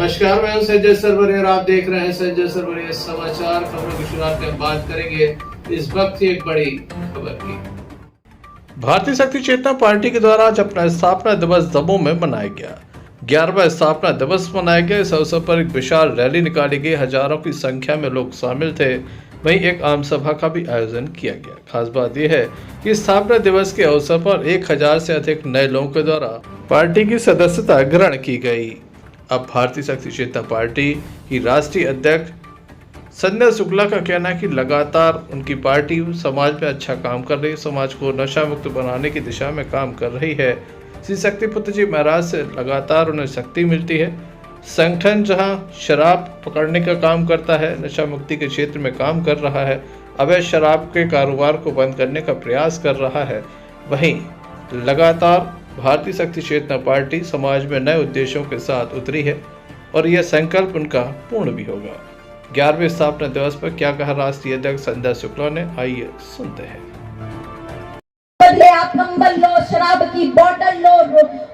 नमस्कार, मैं हूं संजय सरवरे और आप देख रहे हैं संजय सरवरे समाचार। खबरों की शुरुआत में बात करेंगे इस वक्त की एक बड़ी खबर की। भारतीय शक्ति चेतना पार्टी के द्वारा आज अपना स्थापना दिवस दमोह में मनाया गया। 11वां स्थापना दिवस मनाया गया। इस अवसर पर एक विशाल रैली निकाली गई। हजारों की संख्या में लोग शामिल थे। वहीं एक आम सभा का भी आयोजन किया गया। खास बात यह है कि स्थापना दिवस के अवसर पर 1000 से अधिक नए लोगों के द्वारा पार्टी की सदस्यता ग्रहण की गई। अब भारतीय शक्ति चेतना पार्टी की राष्ट्रीय अध्यक्ष संध्या शुक्ला का कहना है कि लगातार उनकी पार्टी समाज में अच्छा काम कर रही है, समाज को नशा मुक्त बनाने की दिशा में काम कर रही है। श्री शक्ति पुत्र जी महाराज से लगातार उन्हें शक्ति मिलती है। संगठन जहां शराब पकड़ने का काम करता है, नशा मुक्ति के क्षेत्र में काम कर रहा है, अवैध शराब के कारोबार को बंद करने का प्रयास कर रहा है, वहीं लगातार भारतीय शक्ति चेतना पार्टी समाज में नए उद्देश्यों के साथ उतरी है और यह संकल्प उनका पूर्ण भी होगा। 11वें स्थापना दिवस पर क्या कहा राष्ट्रीय अध्यक्ष संध्या शुक्ला ने, आइए सुनते हैं। बदले आप कंबल लो, शराब की बोतल लो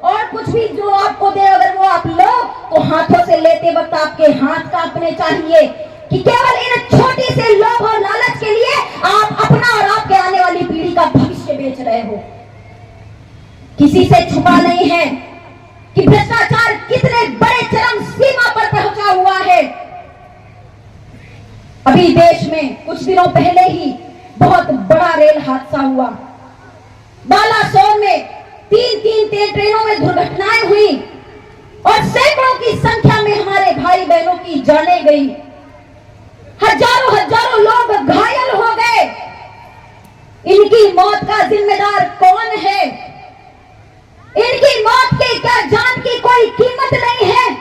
और कुछ भी जो आपको दे, अगर वो आप लो तो हाथों से लेते वक्त आपके हाथ कांपने चाहिए कि केवल इन छोटी से लोभ और लालच के लिए आप अपना और आपके आने वाली पीढ़ी का भविष्य बेच रहे हो। किसी से छुपा नहीं है कि भ्रष्टाचार कितने बड़े चरम सीमा पर पहुंचा हुआ है। अभी देश में कुछ दिनों पहले ही बहुत बड़ा रेल हादसा हुआ। बालासोर में तीन ट्रेनों में दुर्घटनाएं हुई और सैकड़ों की संख्या में हमारे भाई बहनों की जानें गई। हजारों लोग घायल हो गए। इनकी मौत का जिम्मेदार कौन है? इनकी मौत की क्या जान की कोई कीमत नहीं है?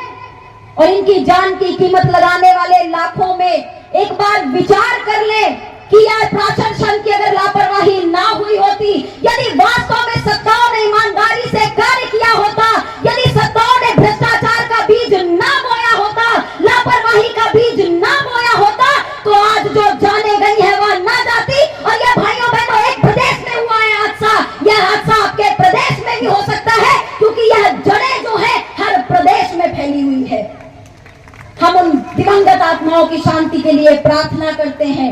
और इनकी जान की कीमत लगाने वाले लाखों में एक बार विचार कर ले कि यह प्रशासन की अगर लापरवाही ना हुई होती, यदि वास्तव में सत्ताओं ने ईमानदारी से कार्य किया होता, यदि सत्ताओं ने भ्रष्टाचार का बीज ना बोया होता, लापरवाही का बीज ना बोया होता, तो आज जो जाने गई है वह ना जाती। और यह भाइयों बहनों एक प्रदेश में हुआ है हादसा, यह हादसा आपके प्रदेश में भी हो सकता है, क्योंकि यह जड़ें जो है हर प्रदेश में फैली हुई है। हम उन दिवंगत आत्माओं की शांति के लिए प्रार्थना करते हैं,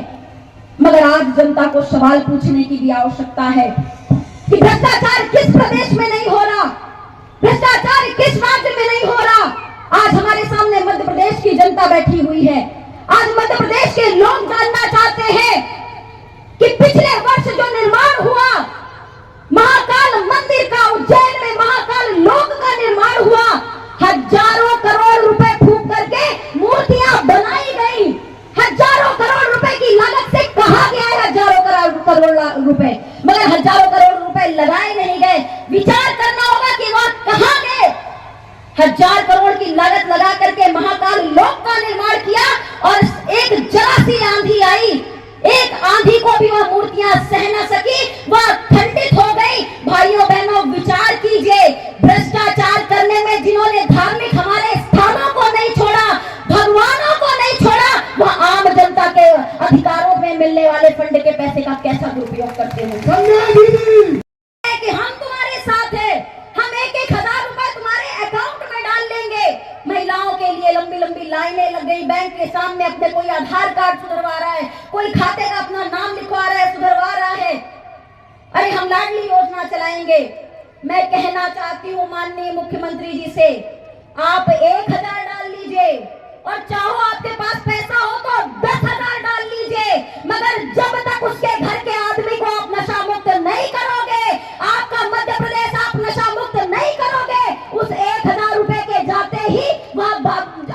मगर आज जनता को सवाल पूछने की भी आवश्यकता है कि भ्रष्टाचार किस प्रदेश में नहीं हो रहा, भ्रष्टाचार किस राज्य में नहीं हो रहा। आज हमारे सामने मध्य प्रदेश की जनता बैठी हुई है। आज मध्य प्रदेश के लोग जानना चाहते हैं कि पिछले वर्ष जो निर्माण हुआ महाकाल मंदिर का, उज्जैन में महाकाल लोक का निर्माण हुआ, हजारों करोड़ रुपए फूंक करके मूर्तियां बनाई गई। हजारों करोड़ रुपए की लागत से कहा गया है हजारों करोड़ रुपए, मगर हजारों करोड़ रुपए लगाए नहीं गए। विचार करना होगा कि वह कहां गए। 1000 करोड़ की लागत लगा करके महाकाल लोक का निर्माण किया और एक जरा सी आंधी आई, एक आंधी को भी वह मूर्तियां सह न सकी, वह खंडित हो गई। भाइयों बहनों, विचार कीजिए, भ्रष्टाचार करने में जिन्होंने धार्मिक हमारे स्थानों को नहीं छोड़ा, भगवानों को नहीं छोड़ा, वह आम जनता के अधिकारों में मिलने वाले फंड के पैसे का कैसा दुरुपयोग करते हैं। कि हम तुम्हारे साथ हैं, हम 1,000 रुपए तुम्हारे अकाउंट में डाल देंगे। महिलाओं के लिए लंबी लंबी लाइनें लग गई बैंक के सामने, अपने कोई आधार कार्ड सुधरवा रहा है, कोई खाते का अपना नाम लिखवा रहा है, सुधरवा रहा है। अरे हम लाडली योजना चलाएंगे। मैं कहना चाहती हूँ माननीय मुख्यमंत्री जी से, आप 1000 डाल लीजिए और चाहो आपके पास पैसा हो तो 10,000 डाल लीजिए, मगर जब तक उसके घर के आदमी को आप नशा मुक्त नहीं करोगे, आपका मध्य प्रदेश आप नशा मुक्त नहीं करोगे, उस 1000 रुपए के जाते ही वह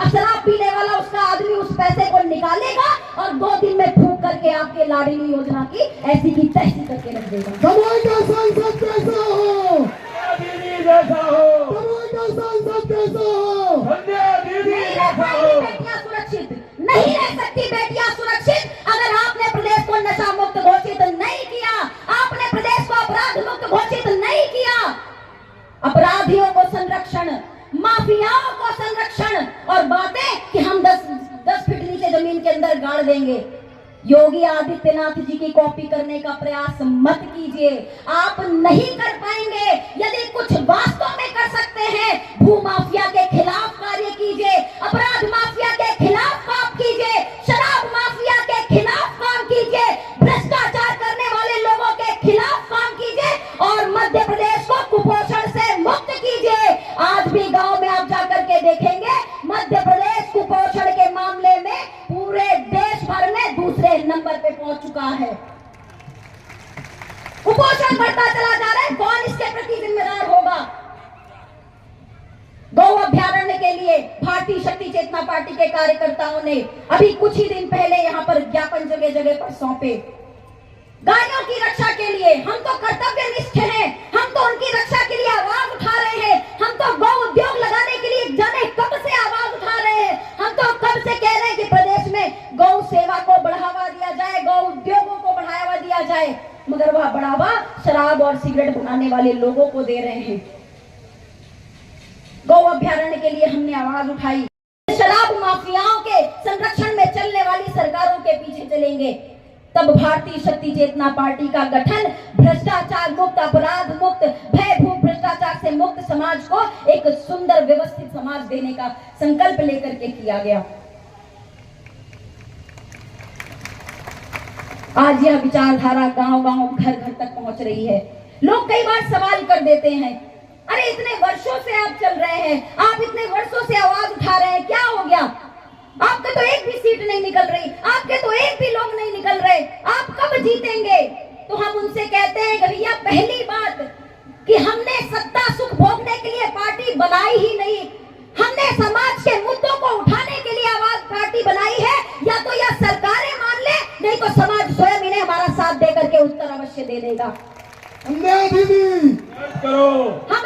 शराब पीने वाला उसका आदमी उस पैसे को निकालेगा और 2 दिन में फूंक करके आपके लाडली योजना की ऐसी की तैसी करके रख देगा। दमोह का सांसद कैसा हो, दीदी जैसा हो, दमोह का सांसद कैसा हो, संध्या दीदी जैसा हो। बेटियां सुरक्षित नहीं रह सकती, बेटियां सुरक्षित अगर आपने प्रदेश को नशा मुक्त घोषित नहीं किया, आपने प्रदेश को अपराध मुक्त घोषित नहीं किया। अपराधियों को संरक्षण, माफियाओं को संरक्षण और बातें कि हम 10 फीट नीचे जमीन के अंदर गाड़ देंगे। योगी आदित्यनाथ जी की कॉपी करने का प्रयास मत कीजिए, आप नहीं कर पाएंगे। यदि कुछ वास्तव में कर सकते हैं, भूमाफिया के खिलाफ कार्य कीजिए, अपराध माफिया के खिलाफ काम कीजिए, शराब माफिया के खिलाफ काम कीजिए, भ्रष्टाचार करने वाले लोगों के खिलाफ काम कीजिए और मध्य प्रदेश को कुपोषण से मुक्त कीजिए। आज भी गांव में आप जाकर के देखेंगे मध्य प्रदेश कुपोषण के मामले में पूरे देश भर में दूसरे नंबर पे पहुंच चुका है। कुपोषण बढ़ता चला जा रहा है, कौन इसके प्रति जिम्मेदार होगा? गौ अभ्यारण्य के लिए भारतीय शक्ति चेतना पार्टी के कार्यकर्ताओं ने अभी कुछ ही दिन पहले यहाँ पर ज्ञापन जगह जगह पर सौंपे। गायों की रक्षा के लिए हम तो कर्तव्यनिष्ठ हैं, हम तो उनकी रक्षा के लिए आवाज उठा रहे हैं, हम तो गौ उद्योग लगाने के लिए जाने कब से आवाज उठा रहे हैं, हम तो कब से कह रहे हैं कि प्रदेश में गौ सेवा को बढ़ावा दिया जाए, गौ उद्योगों को बढ़ावा दिया जाए, मगर वह बढ़ावा शराब और सिगरेट बनाने वाले लोगों को दे रहे हैं। गौ अभ्यारण्य के लिए हमने आवाज उठाई। शराब माफियाओं के संरक्षण में चलने वाली सरकारों के पीछे चलेंगे, तब भारतीय शक्ति चेतना पार्टी का गठन भ्रष्टाचार मुक्त, अपराध मुक्त, भयभूत भ्रष्टाचार से मुक्त समाज को एक सुंदर व्यवस्थित समाज देने का संकल्प लेकर के किया गया। आज यह विचारधारा गांव-गांव, घर-घर तक पहुंच रही है। लोग कई बार सवाल कर देते हैं, अरे इतने वर्षों से आप चल रहे हैं, आप इतने वर्षों से आवाज उठा रहे हैं, क्या हो गया? आपके तो एक भी सीट नहीं निकल रही, आपके तो एक भी लोग नहीं निकल रहे, आप कब जीतेंगे? तो हम उनसे कहते हैं कि भैया, पहली बात कि हमने सत्ता सुख भोगने के लिए पार्टी बनाई ही नहीं, हमने समाज के मुद्दों को उठाने के लिए आवाज पार्टी बनाई है। या तो यह सरकारें मान ले, नहीं तो समाज स्वयं इन्हें हमारा साथ देकर के उत्तर अवश्य दे देगा। हम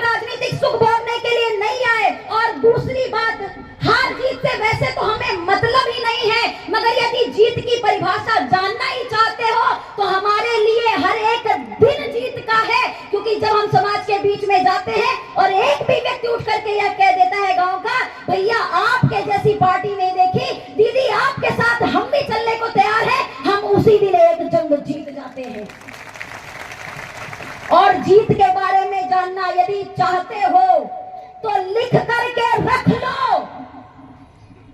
राजनीतिक सुख भोगने के लिए नहीं आए। और दूसरी बात, हार जीत से वैसे तो हमें मतलब ही नहीं है, मगर यदि जीत की परिभाषा जानना ही चाहते हो तो हमारे लिए हर एक दिन जीत का है। क्योंकि जब हम समाज के बीच में जाते हैं और एक भी व्यक्ति उठ करके यह कह देता है गांव का, भैया आपके जैसी पार्टी नहीं देखी, दीदी आपके साथ हम भी चलने को तैयार है, हम उसी दिन एक जंग जीत जाते हैं। और जीत के बारे में जानना यदि चाहते हो तो लिख करके रख लो,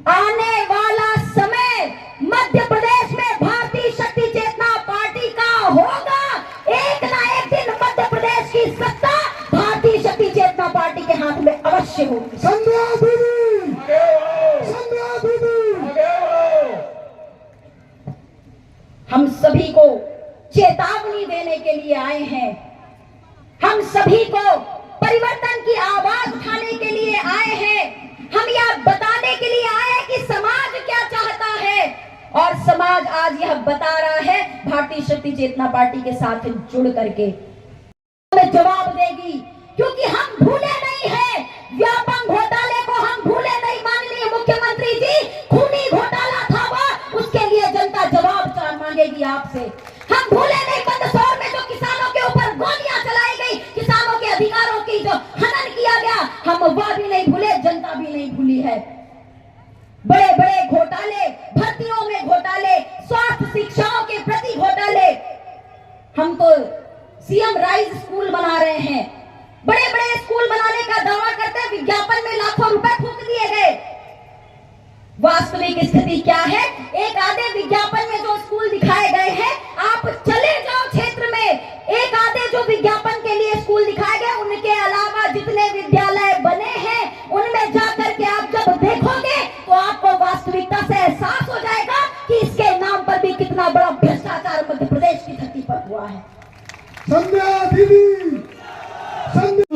आने वाला समय मध्य प्रदेश में भारतीय शक्ति चेतना पार्टी का होगा। एक ना एक दिन मध्य प्रदेश की सत्ता भारतीय शक्ति चेतना पार्टी के हाथ में अवश्य होगी। हम सभी को चेतावनी देने के लिए आए हैं, हम सभी को परिवर्तन की आवाज उठाने के लिए आए हैं, हम यह बताने के लिए आए हैं कि समाज क्या चाहता है। और समाज आज यह बता रहा है भारतीय शक्ति चेतना पार्टी के साथ जुड़ करके हमें जवाब देगी। क्योंकि हम भूले नहीं हैं व्यापम घोटाले को, हम भूले नहीं। माननीय मुख्यमंत्री जी, खूनी घोटाला था वह, उसके लिए जनता जवाब मांगेगी आपसे। हम भूले नहीं मंदसौर में जो किसानों के ऊपर गोलियां चलाई गई, किसानों के अधिकारों की जो हनन किया गया, हम वह भी नहीं भूले, जनता भी नहीं भूली है। बड़े बड़े घोटाले, भर्तियों में घोटाले, स्वास्थ्य शिक्षाओं के प्रति घोटाले। हम तो सीएम राइज स्कूल बना रहे हैं, बड़े बड़े स्कूल बनाने का दावा करते हैं, विज्ञापन में लाखों रुपए फूंक दिए गए। वास्तविक स्थिति क्या है? एक आधे विज्ञापन में जो स्कूल दिखाए गए हैं, आप चले जाओ क्षेत्र में, एक आधे जो विज्ञापन के लिए स्कूल दिखाए गए, उनके अलावा जितने विद्यालय बने हैं उनमें जाकर के आप जब देखोगे तो आपको वास्तविकता से एहसास हो जाएगा कि इसके नाम पर भी कितना बड़ा भ्रष्टाचार मध्य प्रदेश की धरती पर हुआ है।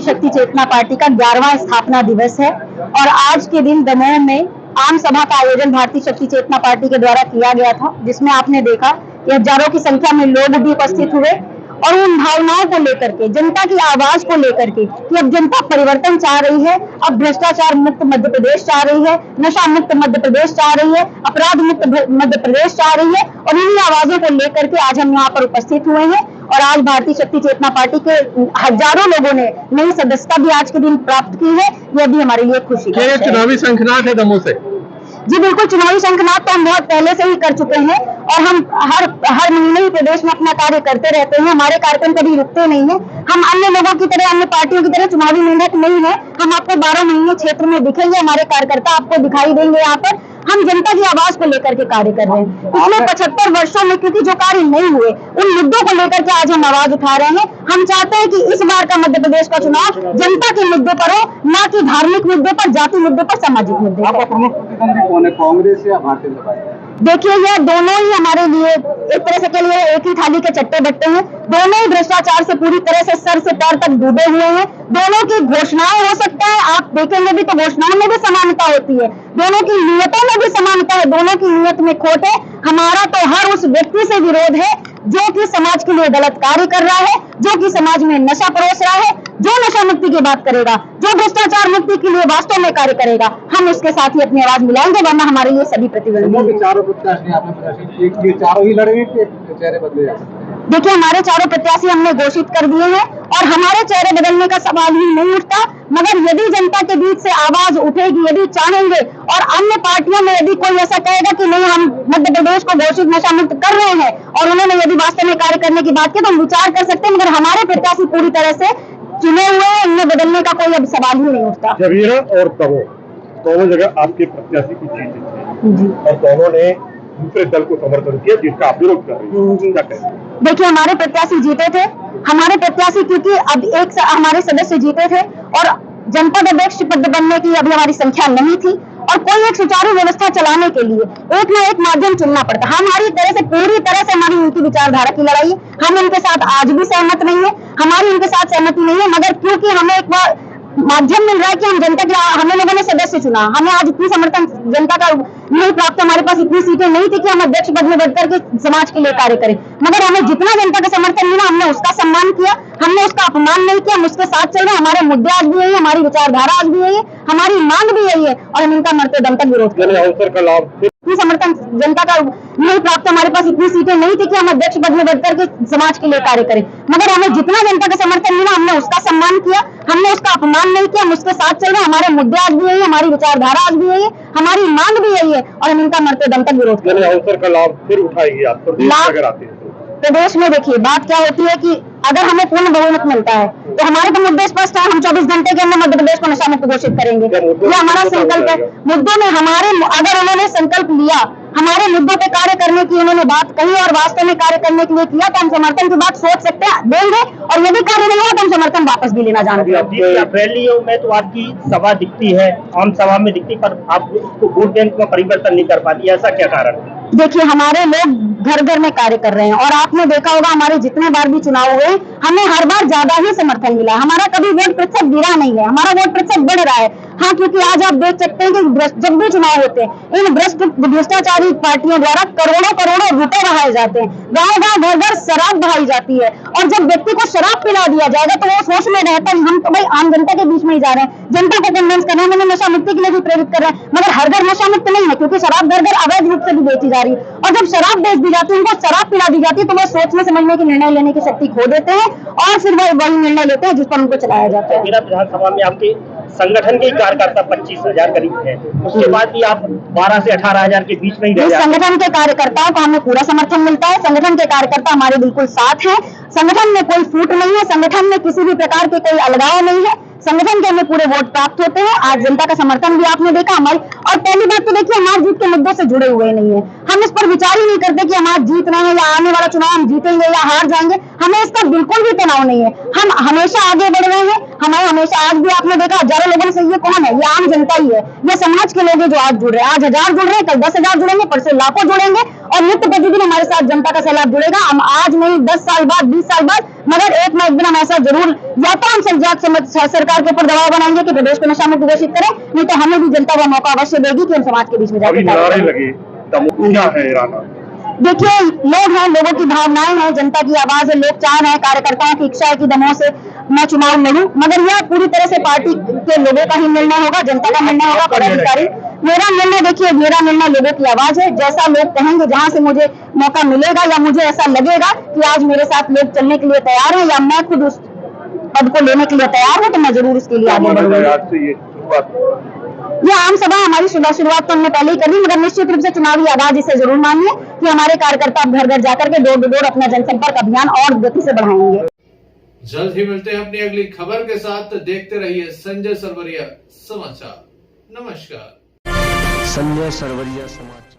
शक्ति चेतना पार्टी का 11वां स्थापना दिवस है और आज के दिन दमोह में आम सभा का आयोजन भारतीय शक्ति चेतना पार्टी के द्वारा किया गया था, जिसमें आपने देखा कि हजारों की संख्या में लोग भी उपस्थित हुए और उन भावनाओं को लेकर के, जनता की आवाज को लेकर के कि अब जनता परिवर्तन चाह रही है, अब भ्रष्टाचार मुक्त मध्य प्रदेश चाह रही है, नशा मुक्त मध्य प्रदेश चाह रही है, अपराध मुक्त मध्य प्रदेश चाह रही है। और इन्हीं आवाजों को लेकर के आज हम यहाँ पर उपस्थित हुए हैं और आज भारतीय शक्ति चेतना पार्टी के हजारों लोगों ने नई सदस्यता भी आज के दिन प्राप्त की है। यह भी हमारे लिए खुशी है। चुनावी शंखनाद है दमोह से। जी बिल्कुल, चुनावी शंखनाद तो हम बहुत पहले से ही कर चुके हैं और हम हर महीने ही प्रदेश में अपना कार्य करते रहते हैं। हमारे कार्यक्रम कभी रुकते नहीं है। हम अन्य लोगों की तरह, अन्य पार्टियों की तरह चुनावी मेहनत नहीं है। हम आपको 12 महीने क्षेत्र में दिखेंगे, हमारे कार्यकर्ता आपको दिखाई देंगे। यहाँ पर हम जनता की आवाज को लेकर के कार्य कर रहे हैं। पिछले 75 वर्षों में क्योंकि जो कार्य नहीं हुए, उन मुद्दों को लेकर के आज हम आवाज उठा रहे हैं। हम चाहते हैं कि इस बार का मध्य प्रदेश का चुनाव जनता के मुद्दों पर हो, ना कि धार्मिक मुद्दों पर, जाति मुद्दों पर, सामाजिक मुद्दों पर। प्रमुख प्रतिद्वंदी कौन है, कांग्रेस या भारतीय जनता पार्टी? देखिए, यह दोनों ही हमारे लिए एक तरह से के लिए एक ही थाली के चट्टे बट्टे हैं। दोनों ही भ्रष्टाचार से पूरी तरह से सर से पैर तक डूबे हुए हैं। दोनों की घोषणाएं हो सकता है, आप देखेंगे भी तो घोषणाओं में भी समानता होती है, दोनों की नियतों में भी समानता है, दोनों की नियत में खोट है। हमारा तो हर उस व्यक्ति से विरोध है जो कि समाज के लिए गलत कार्य कर रहा है, जो कि समाज में नशा परोस रहा है, जो नशा मुक्ति की बात करेगा, जो भ्रष्टाचार मुक्ति के लिए वास्तव में कार्य करेगा, हम उसके साथ ही अपनी आवाज मिलाएंगे, वरना हमारे लिए सभी प्रतिबंध। चारों प्रत्याशी आपने प्रदर्शित, ये चारों ही लड़ेंगे कि चेहरे बदले जा सकते हैं? देखिए, हमारे चारों प्रत्याशी हमने घोषित कर दिए हैं और हमारे चेहरे बदलने का सवाल ही नहीं उठता। मगर यदि जनता के बीच से आवाज उठेगी, यदि चाहेंगे और अन्य पार्टियों में यदि कोई ऐसा कहेगा कि नहीं, हम मध्य प्रदेश को घोषित नशा मुक्त कर रहे हैं और उन्होंने यदि वास्तव में कार्य करने की बात की, तो हम विचार कर सकते हैं। मगर हमारे प्रत्याशी पूरी तरह से चुने हुए हैं, इनमें बदलने का कोई अब सवाल ही नहीं उठता। जबीरा और दमोह दोनों जगह आपके प्रत्याशी की जीत है और दोनों ने दूसरे दल को समर्थन किया जिसका आप विरोध कर रहे हैं। देखिए, हमारे प्रत्याशी जीते थे। हमारे प्रत्याशी क्योंकि अब हमारे सदस्य जीते थे और जनपद अध्यक्ष पद बनने की अभी हमारी संख्या नहीं थी और कोई एक सुचारू व्यवस्था चलाने के लिए एक न एक माध्यम चुनना पड़ता। हमारी तरह से पूरी तरह से हमारी उनकी विचारधारा की लड़ाई, हम इनके साथ आज भी सहमत नहीं है, हमारी उनके साथ सहमति नहीं है। मगर क्योंकि हमें एक बार माध्यम मिल रहा है कि हम जनता के, हमें लोगों ने सदस्य चुना, हमें आज इतनी समर्थन जनता का नहीं प्राप्त, हमारे पास इतनी सीटें नहीं थी कि हम अध्यक्ष पद में बढ़कर के समाज के लिए कार्य करें। मगर हमें जितना जनता का समर्थन मिला, हमने उसका सम्मान किया, हमने उसका अपमान नहीं किया, हम उसके साथ चल रहे हैं। हमारे मुद्दे आज भी यही है, हमारी विचारधारा आज भी यही है, हमारी मांग भी यही है और हम इनका मरते दम तक विरोध करें। अवसर का लाभ समर्थन जनता का नहीं प्राप्त, हमारे पास इतनी सीटें नहीं थी कि हम अध्यक्ष पद में बढ़कर के समाज के लिए कार्य करें। मगर हमें जितना जनता का समर्थन मिला, हमने उसका सम्मान किया, हमने उसका अपमान नहीं किया, हम उसके साथ चल रहे हैं। हमारे मुद्दे आज भी यही है, हमारी विचारधारा आज भी यही है, हमारी मांग भी यही है और हम इनका मरते दम तक विरोध करें। अवसर का लाभ फिर उठाएगी आप प्रदेश अगर आते हैं? प्रदेश में देखिए, बात क्या होती है कि अगर हमें पूर्ण बहुमत मिलता है तो हमारे तो मुद्दे स्पष्ट है, हम 24 घंटे के अंदर मध्य प्रदेश को नशा मुक्त घोषित करेंगे। ये हमारा संकल्प है। मुद्दों में हमारे, अगर उन्होंने संकल्प लिया, हमारे मुद्दों पे कार्य करने की उन्होंने बात कही और वास्तव में कार्य करने के लिए किया, तो हम समर्थन की बात सोच सकते हैं, देंगे। और यदि कार्य नहीं हुआ तो हम समर्थन वापस भी लेना जानते हैं। रैलियों में तो आपकी सभा दिखती है, आम सभा में दिखती, पर आप उसको वोट बैंक में परिवर्तन नहीं कर पाती, ऐसा क्या कारण है? देखिए, हमारे लोग घर घर में कार्य कर रहे हैं और आपने देखा होगा हमारे जितने बार भी चुनाव हुए, हमें हर बार ज्यादा ही समर्थन मिला। हमारा कभी वोट प्रतिशत गिरा नहीं है, हमारा वोट प्रतिशत बढ़ रहा है। हाँ, क्योंकि आज आप देख सकते हैं कि जब भी चुनाव होते हैं, इन भ्रष्टाचारी पार्टियों द्वारा करोड़ों करोड़ों रुपए बहाए जाते हैं, गाँव गाँव घर घर शराब बहाई जाती है। और जब व्यक्ति को शराब पिला दिया जाएगा तो वो सोच में रहता है, हम तो भाई आम जनता के बीच में ही जा रहे हैं, जनता को कन्विंस कर रहे हैं, नशा मुक्ति के लिए भी प्रेरित कर रहे हैं। मगर हर घर नशा मुक्त नहीं है, क्योंकि शराब घर घर अवैध रूप से भी बेची जा रही है। और जब शराब बेच दी जाती है, उनको शराब पिला दी जाती है, तो वो सोचने समझने की, निर्णय लेने की शक्ति खो देते हैं और फिर वही निर्णय लेते हैं जिस पर उनको चलाया जाता है। मेरा विधानसभा में आपके संगठन के कार्यकर्ता 25,000 करीब है, उसके बाद भी आप 12 से 18,000 के बीच में ही रह जाते हैं। संगठन के कार्यकर्ताओं को हमें पूरा समर्थन मिलता है, संगठन के कार्यकर्ता हमारे बिल्कुल साथ हैं, संगठन में कोई फूट नहीं है, संगठन में किसी भी प्रकार के कोई अलगाव नहीं है, संगठन के हमें पूरे वोट प्राप्त होते हैं। आज जनता का समर्थन भी आपने देखा हमारी। और पहली बात तो देखिए, हम आज जीत के मुद्दों से जुड़े हुए नहीं है, हम इस पर विचार ही नहीं करते कि हम आज जीत रहे हैं या आने वाला चुनाव हम जीतेंगे या हार जाएंगे, हमें इसका बिल्कुल भी तनाव नहीं है। हम हमेशा आगे बढ़ रहे हैं, हमारे हमेशा, आज भी आपने देखा हजारों लोगों से, ये कौन है? ये आम जनता ही है, ये समाज के लोग हैं जो आज जुड़ रहे हैं। आज 1000 जुड़ रहे हैं, कल 10,000 जुड़ेंगे, परसों लाखों जुड़ेंगे और नित्य प्रतिदिन हमारे साथ जनता का सैलाब जुड़ेगा। हम आज नहीं, 10 साल बाद, 20 साल बाद, मगर एक न एक दिन हम ऐसा जरूर, या तो हम सरकार के ऊपर दबाव बनाएंगे कि प्रदेश को नशा मुक्त घोषित करें, नहीं तो हमें भी जनता वो मौका अवश्य देगी कि हम समाज के बीच में जाकर देखिए, लोग हैं, लोगों की भावनाएं हैं, जनता की आवाज है, लोग चाह रहे हैं, कार्यकर्ताओं की इच्छा है कि दमोह से मैं चुनाव लड़ूं। मगर यह पूरी तरह से पार्टी के लोगों का ही निर्णय होगा, जनता का निर्णय होगा, पदाधिकारी। मेरा निर्णय, देखिए, मेरा निर्णय लोगों की आवाज है। जैसा लोग कहेंगे, जहां से मुझे मौका मिलेगा या मुझे ऐसा लगेगा कि आज मेरे साथ लोग चलने के लिए तैयार हैं या मैं खुद उस पद को लेने के लिए तैयार हूं, तो मैं जरूर उसके लिए आगे बढ़ूंगा। ये आम सभा हमारी शुरुआत तो हमने पहले ही कर ली, मगर निश्चित रूप से चुनावी आगाज इसे जरूर मानिए कि हमारे कार्यकर्ता अब घर घर जाकर के डोर टू डोर अपना जनसंपर्क अभियान और गति से बढ़ाएंगे। जल्द ही मिलते हैं अपनी अगली खबर के साथ। देखते रहिए संजय सरवरिया समाचार। नमस्कार। संजय सरवरिया समाचार।